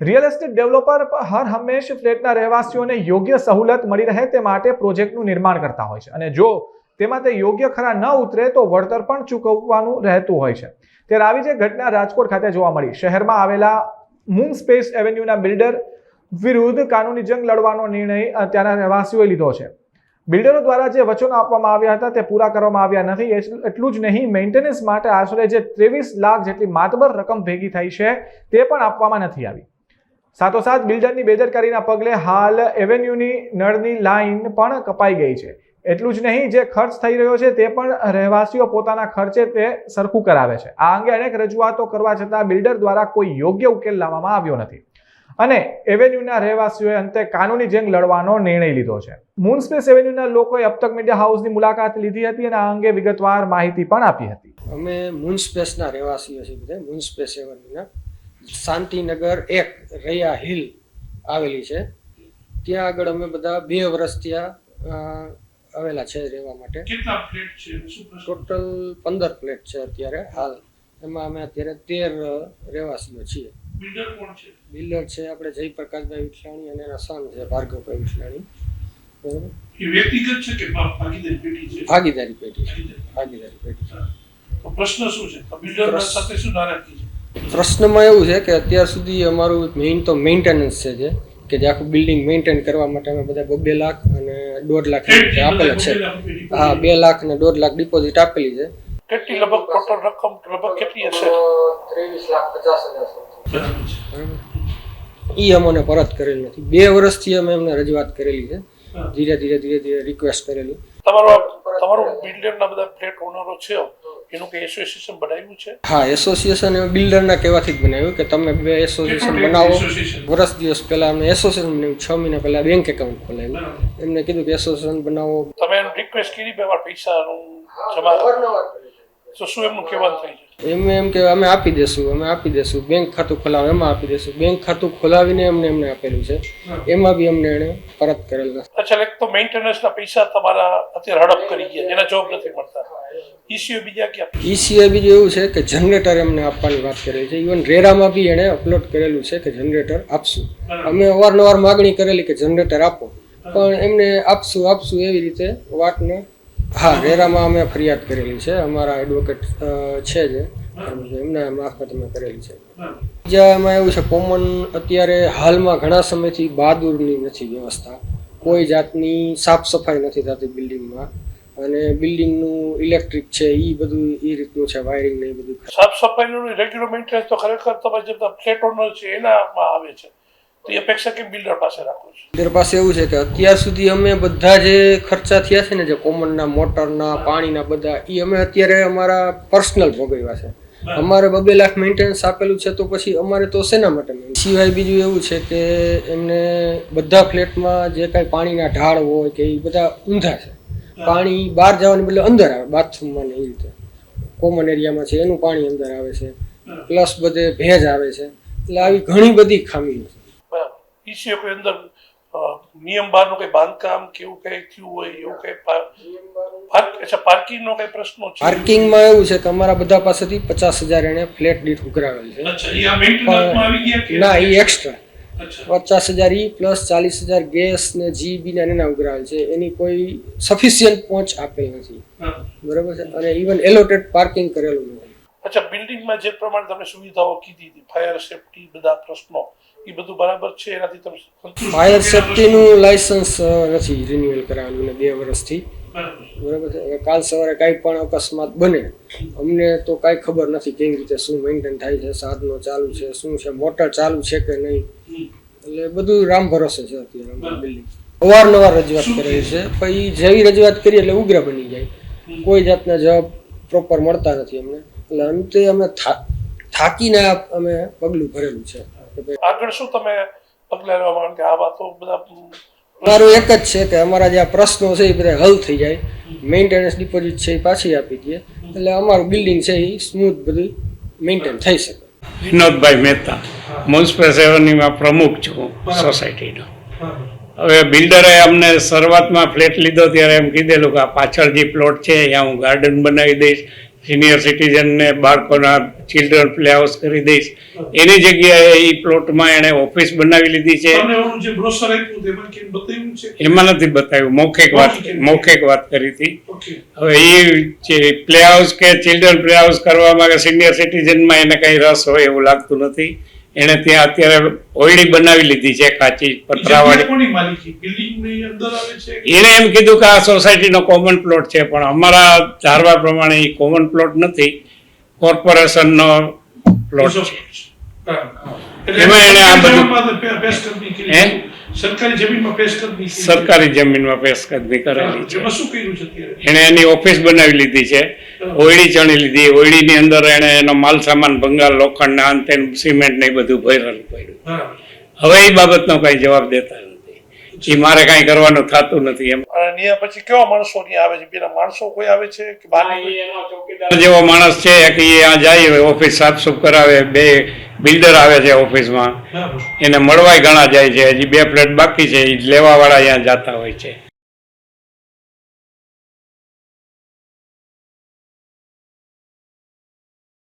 Real estate developer હર હંમેશ ફ્લેટના રહેવાસીઓને યોગ્ય સહુલત મળી રહે તે માટે પ્રોજેક્ટનું નિર્માણ કરતા હોય છે અને જો તેમાં તે યોગ્ય ખરા ન ઉતરે તો વળતર પણ ચૂકવવાનું રહેતું હોય છે। ત્યારે આવી જ ઘટના રાજકોટ ખાતે જોવા મળી। શહેરમાં આવેલા મૂન સ્પેસ એવન્યુના બિલ્ડર વિરુદ્ધ કાનૂની જંગ લડવાનો નિર્ણય ત્યાંના રહેવાસીઓએ લીધો છે। બિલ્ડરો દ્વારા જે વચનો આપવામાં આવ્યા હતા તે પૂરા કરવામાં આવ્યા નથી। એટલું જ નહીં, મેન્ટેનન્સ માટે આશરે જે 23 લાખ જેટલી માતબર રકમ ભેગી થઈ છે તે પણ આપવામાં નથી આવી। સાથોસાથ બિલ્ડરની બેદરકારીના પગલે હાલ એવન્યુની નળની લાઈન પણ કપાઈ ગઈ છે। એટલું જ નહીં, જે ખર્ચ થઈ રહ્યો છે તે પણ રહેવાસીઓ પોતાના ખર્ચે તે સરખું કરાવે છે। આ અંગે અનેક રજૂઆતો કરવા છતાં બિલ્ડર દ્વારા કોઈ યોગ્ય ઉકેલ લાવવામાં આવ્યો નથી અને એવન્યુના રહેવાસીઓએ અંતે કાનૂની જંગ લડવાનો નિર્ણય લીધો છે। મૂન સ્પેસ એવન્યુના લોકોએ અબતક મીડિયા હાઉસની મુલાકાત લીધી હતી અને આ અંગે વિગતવાર માહિતી પણ આપી હતી। અમે મૂન સ્પેસના રહેવાસીઓ છીએ બધા। મૂન સ્પેસ એવન્યુના શાંતિનગર 1 રૈયા હિલ આવેલી છે, ત્યાં આગળ અમે બધા 2 વર્ષ ત્યાં આવેલા છે રહેવા માટે। કેટલા ફ્લેટ છે? ટોટલ 15 ફ્લેટ છે અત્યારે હાલ। એમાં અમે અત્યારે 13 રહેવાસીઓ છીએ। બિલ્ડર કોણ છે? બિલ્ડર છે આપણે જયપ્રકાશભાઈ વિઠલાણી અને એના સન છે ભાર્ગવભાઈ વિઠલાણી। બરોબર, એ વ્યક્તિગત છે કે ભાગીદારી પેઢી છે? ભાગીદારી પેઢી છે, ભાગીદારી પેઢી છે। તો પ્રશ્ન શું છે? બિલ્ડર સાથે શું નારાજગી છે? પ્રશ્નમાં એવું છે કે અત્યાર સુધી અમારું મેઇન તો મેન્ટેનન્સ છે, કે જે આખું બિલ્ડિંગ મેન્ટેન કરવા માટે અમે બધા 2 લાખ અને 1.5 લાખ આપેલા છે। હા, 2 લાખ અને 1.5 લાખ ડિપોઝિટ આપેલી છે। કેટલી લગભગ ટોટલ રકમ લગભગ કેટલી હશે? 23,50,000 ઈ અમને પરત કરેલી નથી। 2 વર્ષથી અમે એમને રજૂઆત કરેલી છે, ધીરે ધીરે રિક્વેસ્ટ કરેલી। તમારું બિલ્ડરના બધા ફ્લેટ ઓનરો છે એનું કે એસોસિએશન બનાવ્યું છે? હા, એસોસિએશન બિલ્ડરના કહેવાથી જ બનાવ્યું કે તમે 2 એસોસિએશન બનાવો। વર્ષ દિવસ પહેલા અમે એસોસિએશન બનાવ્યું, 6 મહિના પહેલા બેંક એકાઉન્ટ ખોલાવ્યું। એમને કીધું કે એસોસિએશન બનાવો। તમે એનું રિક્વેસ્ટ કરી બે વાર પૈસાનું જમા, તો શું એમનું કહેવાનું થઈ છે? એમ કે અમે આપી દેશું, બેંક ખાતું ખોલાવો એમાં આપી દેશું। બેંક ખાતું ખોલાવીને એમને આપેલું છે, એમાં બી અમને એને પરત કરેલ નથી। અચ્છા, એક તો મેન્ટેનન્સના પૈસા તમારા અત્યારે હડપ કરી ગયા, એના જવાબ નથી મળતા। ઈસીઓ બીજા ક્યાં? ઈસીએ બીજું એવું છે કે જનરેટર એમને આપવાની વાત કરેલી છે। ઇવન રેરામાં બી એણે અપલોડ કરેલું છે કે જનરેટર આપશું। અમે અવારનવાર માગણી કરેલી કે જનરેટર આપો, પણ એમને આપશું એવી રીતે વાતને। હા, રેરામાં અમે ફરિયાદ કરેલી છે, અમારા એડવોકેટ છે જે એમના મારફત અમે કરેલી છે। બીજા એમાં એવું છે, કોમન અત્યારે હાલમાં ઘણા સમયથી બહાદુરની નથી વ્યવસ્થા, કોઈ જાતની સાફ સફાઈ નથી થતી બિલ્ડિંગમાં, અને બિલ્ડિંગનું ઇલેક્ટ્રિક છે એ બધું એ રીતનું છે, વાયરિંગ ને એ બધું। સાફ સફાઈનું રેગ્યુલર મેન્ટેનન્સ તો ખરેખર તમારે જે ફ્લેટ ઓનર છે એનામાં આવે છે, તો એ અપેક્ષા કેમ બિલ્ડર પાસે રાખો છો? બિલ્ડર પાસે એવું છે કે અત્યાર સુધી અમે બધા જે ખર્ચા થયા છે ને, જે કોમનના, મોટરના, પાણીના બધા, એ અમે અત્યારે અમારા પર્સનલ ભોગવ્યા છે। અમારે 2 લાખ મેન્ટેનન્સ આપેલું છે, તો પછી અમારે તો શેના માટે? સિવાય બીજું એવું છે કે એમને બધા ફ્લેટમાં જે કાંઈ પાણીના ઢાળ હોય કે એ બધા ઊંધા છે। પાણી બહાર જવાને બદલે અંદર આવે, બાથરૂમમાં ને એ રીતે કોમન એરિયામાં છે એનું પાણી અંદર આવે છે, પ્લસ બધે ભેજ આવે છે। એટલે આવી ઘણી બધી ખામીઓ છે। બરાબર, ઈસીઓ કોઈ અંદર નિયમ બહારનું કઈ બાંધકામ કે એવું કઈ થયું હોય એવું કઈ? પાર્કિંગનો કઈ પ્રશ્નો છે? પાર્કિંગમાં એવું છે કે અમારા બધા પાસેથી 50,000 એને ફ્લેટ દીઠ ઉઘરાવેલ છે। ના, એ એક્સ્ટ્રા 50,000 ઈ પ્લસ 40,000 ગેસ ને જીબી ને એના ઉઘરાવેલ છે, એની કોઈ સફિશિયન્ટ પહોંચ આપેલ નથી। બરાબર છે, અને ઇવન એલોટેડ પાર્કિંગ કરેલું નથી। અચ્છા, બિલ્ડિંગમાં જે પ્રમાણે તમે સુવિધાઓ કીધી હતી, ફાયર સેફટી બધા પ્રશ્નો, એ બધું બરાબર છે? એનાથી તમે ફાયર સેફટીનું લાયસન્સ નથી રિન્યુઅલ કરાવેલું ને 2 વર્ષથી। બરાબર છે, કાલ સવારે કાંઈ પણ અકસ્માત બને, અમને તો કાંઈ ખબર નથી કેવી રીતે શું મેન્ટેન થાય છે, સાધનો ચાલુ છે, શું છે, મોટર ચાલુ છે કે નહીં, એટલે બધું રામ ભરોસે છે અત્યારે બિલ્ડિંગ। અવારનવાર રજૂઆત કરેલી છે, પછી જેવી રજૂઆત કરીએ એટલે ઉગ્ર બની જાય, કોઈ જાતના જવાબ પ્રોપર મળતા નથી અમને। એટલે અંતે અમે થાકીને અમે પગલું ભરેલું છે। આગળ શું તમે પગલાં લેવા માંગો? આ વાતો બધા મારું એક જ છે કે અમારા જે આ પ્રશ્નો છે એ બધા હલ થઈ જાય, મેન્ટેનન્સ ડિપોઝિટ છે એ પાછી આપી દઈએ, એટલે અમારું બિલ્ડિંગ છે એ સ્મૂથ બધું મેન્ટેન થઈ શકે। વિનોદભાઈ મહેતા, મૂન સ્પેસ એવન્યુમાં પ્રમુખ છું સોસાયટીનો। હવે બિલ્ડરે અમને શરૂઆતમાં ફ્લેટ લીધો ત્યારે એમ કીધેલું કે આ પાછળ જે પ્લોટ છે અહીંયા હું ગાર્ડન બનાવી દઈશ, સિનિયર સિટીઝનને બાળકોના ચિલ્ડ્રન પ્લે હાઉસ કરી દઈશ. એની જગ્યાએ એ પ્લોટમાં એણે ઓફિસ બનાવી લીધી છે. તમને ઓલું જે બ્રોશર આપ્યું તેમાં કેમ બતાવ્યું છે? એમાં નથી બતાવ્યું, મૌખિક વાત કરી હતી. ઓકે. હવે એ જે પ્લે હાઉસ કે ચિલ્ડ્રન પ્લે હાઉસ કરવામાં કે સિનિયર સિટીઝનમાં એને કઈ રસ હોય એવું લાગતું નથી. એને ત્યાં અત્યારે ઓયડી બનાવી લીધી છે, કાચી પતરાવાળી. કોની માલિકી? બિલ્ડિંગની અંદર આવે છે? એને એમ કીધું કે આ સોસાયટીનો કોમન પ્લોટ છે, પણ અમારા ધારવા પ્રમાણે એ કોમન પ્લોટ નથી, કોર્પોરેશનનો પ્લોટ છે. એમાં એને આ બધું સરકારી જમીનમાં પેશકદમી સરકારી જમીનમાં પેશકદમી કરેલી છે. એમાં શું કર્યું છે અત્યારે? એને એની ઓફિસ બનાવી લીધી છે, ઓયડી ચણી લીધી. ઓયડીની અંદર એને એનો માલ સામાન ભંગાર, લોખંડ, આ તે સિમેન્ટ ને એ બધું ભરેલું પડ્યું. હા. હવે એ બાબતનો કઈ જવાબ દેતા નથી. એ મારે કઈ કરવાનું થતું નથી એમ. અને ત્યાં પછી કેવા માણસો ત્યાં આવે છે? પેલા માણસો કોઈ આવે છે કે બહાર? જેવો માણસ છે કે એ આ જાય ઓફિસ સાફસૂફ કરાવે. 2 બિલ્ડર આવે છે ઓફિસમાં, એને મળવાય ઘણા જાય છે. હજી 2 ફ્લેટ બાકી છે, એ લેવા વાળા અહીંયા જતા હોય છે.